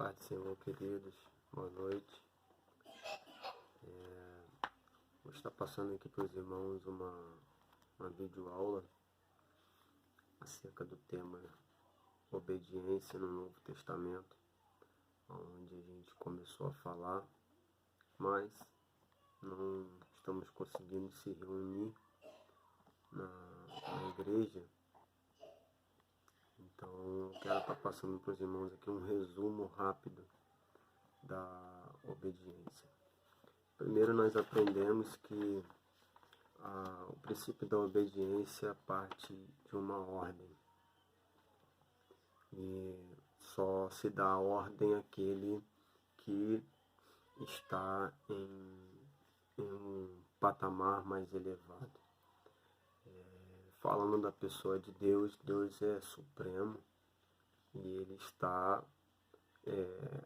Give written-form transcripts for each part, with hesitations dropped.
Paz do Senhor, queridos, boa noite. Vou estar passando aqui para os irmãos uma videoaula acerca do tema obediência no Novo Testamento, onde a gente começou a falar, mas não estamos conseguindo se reunir na igreja. Então eu quero estar passando para os irmãos aqui um resumo rápido da obediência. Primeiro nós aprendemos que o princípio da obediência parte de uma ordem. E só se dá a ordem àquele que está em um patamar mais elevado. Falando da pessoa de Deus, Deus é supremo e Ele está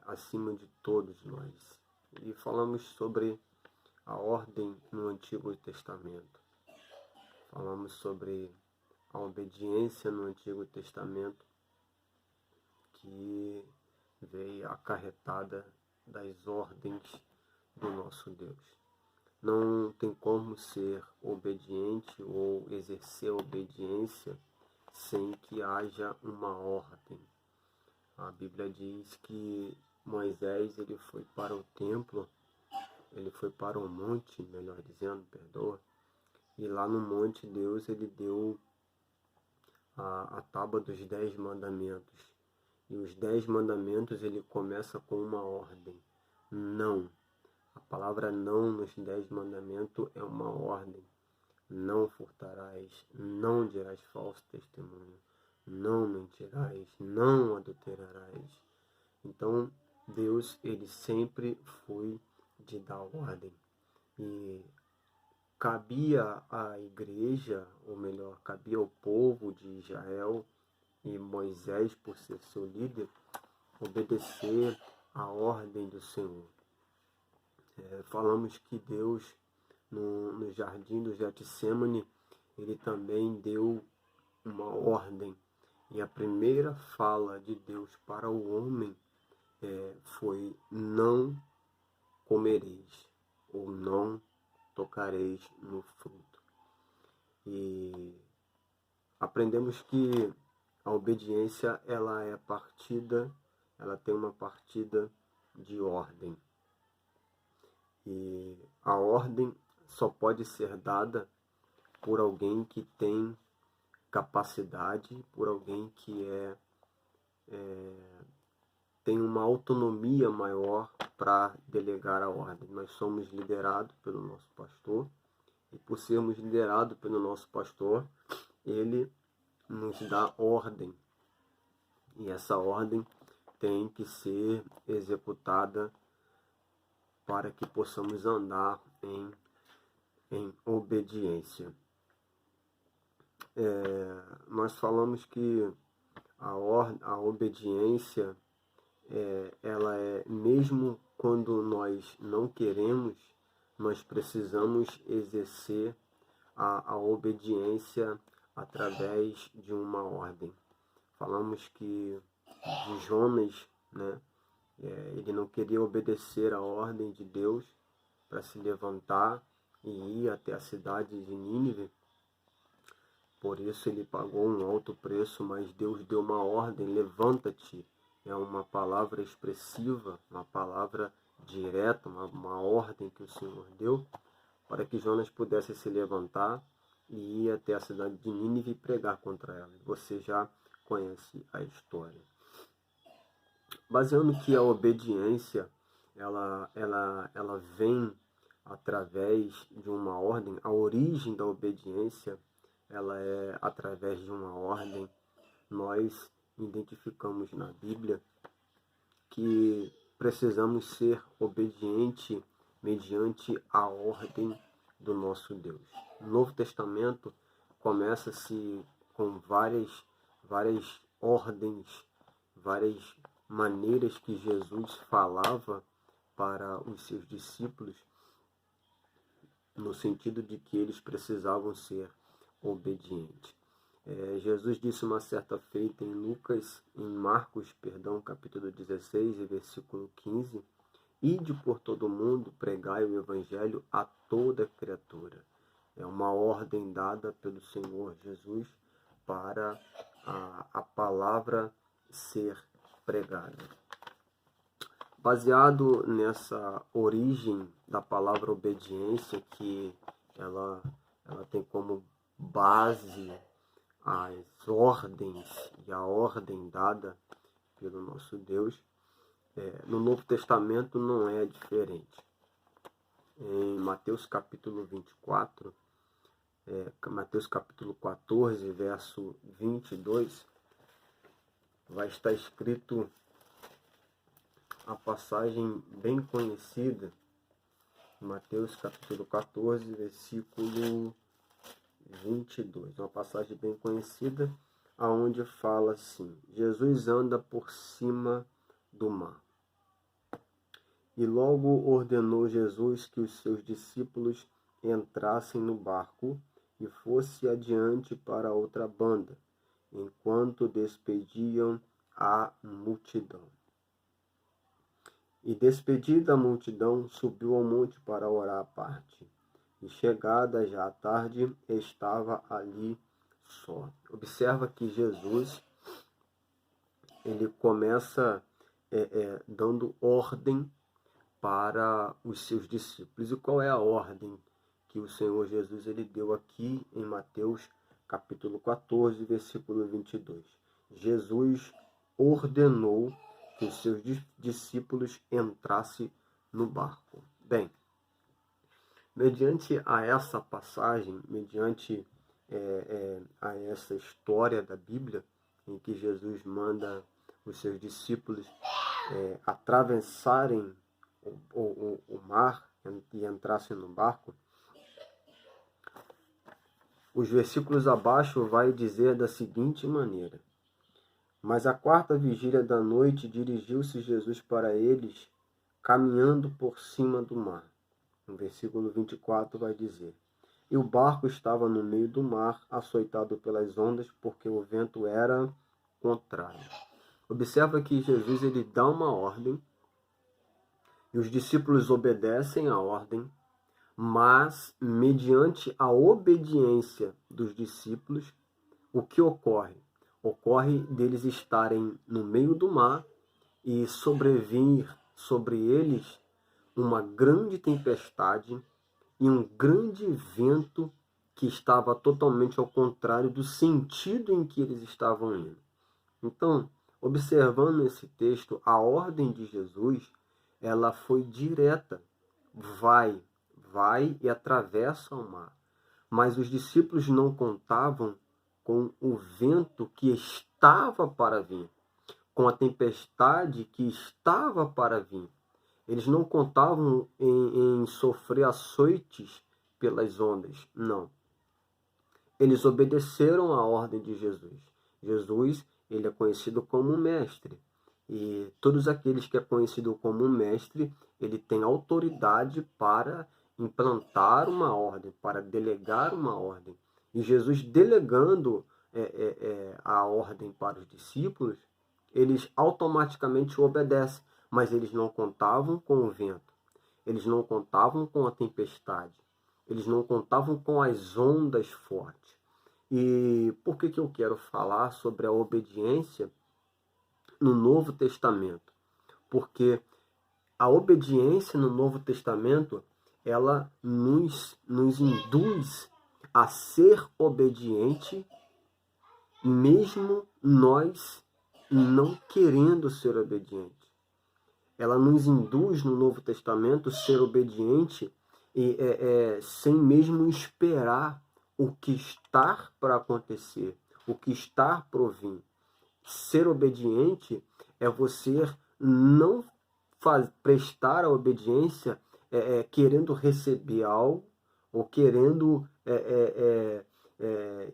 acima de todos nós. E falamos sobre a ordem no Antigo Testamento. Falamos sobre a obediência no Antigo Testamento que veio acarretada das ordens do nosso Deus. Não tem como ser obediente ou exercer obediência sem que haja uma ordem. A Bíblia diz que Moisés ele foi para o templo, ele foi para o monte, melhor dizendo, e lá no monte Deus ele deu a tábua dos 10 mandamentos. E os 10 mandamentos ele começa com uma ordem, não. A palavra não nos 10 mandamentos é uma ordem. Não furtarás, não dirás falso testemunho, não mentirás, não adulterarás. Então, Deus, ele sempre foi de dar ordem. E cabia à igreja, ou melhor, cabia ao povo de Israel e Moisés, por ser seu líder, obedecer à ordem do Senhor. Falamos que Deus, no jardim do Getsêmani, ele também deu uma ordem. E a primeira fala de Deus para o homem foi: não comereis, ou não tocareis no fruto. E aprendemos que a obediência ela tem uma partida de ordem. E a ordem só pode ser dada por alguém que tem capacidade, por alguém que tem uma autonomia maior para delegar a ordem. Nós somos liderados pelo nosso pastor, e por sermos liderados pelo nosso pastor, ele nos dá ordem. E essa ordem tem que ser executada para que possamos andar em obediência. Nós falamos que a obediência, ela mesmo quando nós não queremos, nós precisamos exercer a obediência através de uma ordem. Falamos que de Jonas, né? Ele não queria obedecer a ordem de Deus para se levantar e ir até a cidade de Nínive. Por isso ele pagou um alto preço, mas Deus deu uma ordem: levanta-te. É uma palavra expressiva, uma palavra direta, uma ordem que o Senhor deu para que Jonas pudesse se levantar e ir até a cidade de Nínive e pregar contra ela. Você já conhece a história. Baseando que a obediência ela vem através de uma ordem, a origem da obediência ela é através de uma ordem. Nós identificamos na Bíblia que precisamos ser obedientes mediante a ordem do nosso Deus. O Novo Testamento começa-se com várias ordens, várias maneiras que Jesus falava para os seus discípulos, no sentido de que eles precisavam ser obedientes. Jesus disse uma certa feita em Marcos, capítulo 16, versículo 15, ide por todo mundo, pregai o evangelho a toda criatura. É uma ordem dada pelo Senhor Jesus para a palavra ser pregada. Baseado nessa origem da palavra obediência, que ela tem como base as ordens e a ordem dada pelo nosso Deus, no Novo Testamento não é diferente. Em Mateus capítulo 24, Mateus capítulo 14, verso 22, vai estar escrito a passagem bem conhecida, Mateus capítulo 14, versículo 22, uma passagem bem conhecida, aonde fala assim: Jesus anda por cima do mar. E logo ordenou Jesus que os seus discípulos entrassem no barco e fosse adiante para outra banda, enquanto despediam a multidão. E despedida a multidão, subiu ao monte para orar à parte. E chegada já à tarde, estava ali só. Observa que Jesus, ele começa dando ordem para os seus discípulos. E qual é a ordem que o Senhor Jesus ele deu aqui em Mateus capítulo 14, versículo 22? Jesus ordenou que os seus discípulos entrassem no barco. Bem, mediante a essa passagem, mediante a essa história da Bíblia, em que Jesus manda os seus discípulos atravessarem o mar e entrassem no barco, os versículos abaixo vai dizer da seguinte maneira: mas à quarta vigília da noite dirigiu-se Jesus para eles, caminhando por cima do mar. No versículo 24 vai dizer: e o barco estava no meio do mar, açoitado pelas ondas, porque o vento era contrário. Observa que Jesus ele dá uma ordem, e os discípulos obedecem à ordem, mas mediante a obediência dos discípulos, o que ocorre? Ocorre deles estarem no meio do mar e sobrevir sobre eles uma grande tempestade e um grande vento que estava totalmente ao contrário do sentido em que eles estavam indo. Então, observando esse texto, a ordem de Jesus, ela foi direta. Vai e atravessa o mar. Mas os discípulos não contavam com o vento que estava para vir, com a tempestade que estava para vir. Eles não contavam em sofrer açoites pelas ondas, não. Eles obedeceram à ordem de Jesus. Jesus, ele é conhecido como mestre. E todos aqueles que é conhecido como mestre, ele tem autoridade para implantar uma ordem, para delegar uma ordem. E Jesus delegando a ordem para os discípulos, eles automaticamente obedecem, mas eles não contavam com o vento, eles não contavam com a tempestade, eles não contavam com as ondas fortes. E por que eu quero falar sobre a obediência no Novo Testamento? Porque a obediência no Novo Testamento, ela nos induz a ser obediente, mesmo nós não querendo ser obediente. Ela nos induz no Novo Testamento a ser obediente sem mesmo esperar o que está para acontecer, o que está por vir. Ser obediente é você não prestar a obediência querendo receber algo ou querendo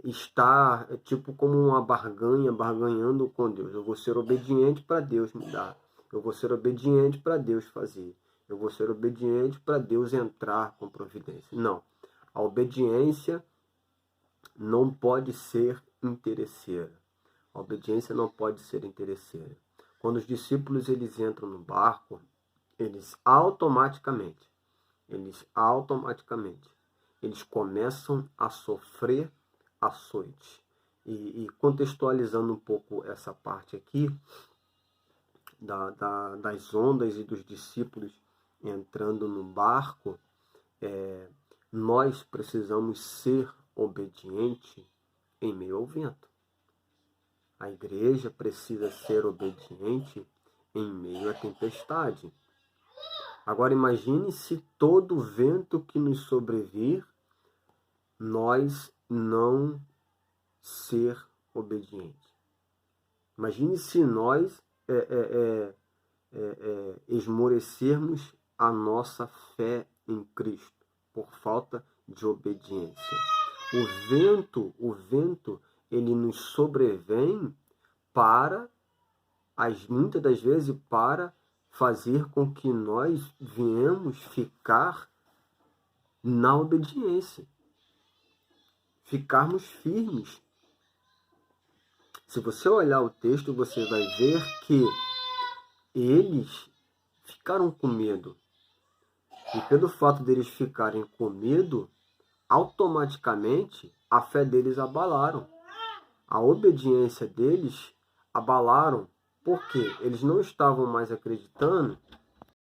estar tipo como uma barganhando com Deus. Eu vou ser obediente para Deus me dar. Eu vou ser obediente para Deus fazer. Eu vou ser obediente para Deus entrar com providência. Não. A obediência não pode ser interesseira. A obediência não pode ser interesseira. Quando os discípulos eles entram no barco, eles automaticamente eles começam a sofrer açoite. E contextualizando um pouco essa parte aqui, das ondas e dos discípulos entrando no barco, nós precisamos ser obedientes em meio ao vento. A igreja precisa ser obediente em meio à tempestade. Agora imagine se todo vento que nos sobrevir, nós não ser obedientes. Imagine se nós esmorecermos a nossa fé em Cristo por falta de obediência. O vento, ele nos sobrevém para, muitas das vezes, para fazer com que nós venhamos ficar na obediência. Ficarmos firmes. Se você olhar o texto, você vai ver que eles ficaram com medo. E pelo fato deles ficarem com medo, automaticamente a fé deles abalaram. A obediência deles abalaram. Por quê? Eles não estavam mais acreditando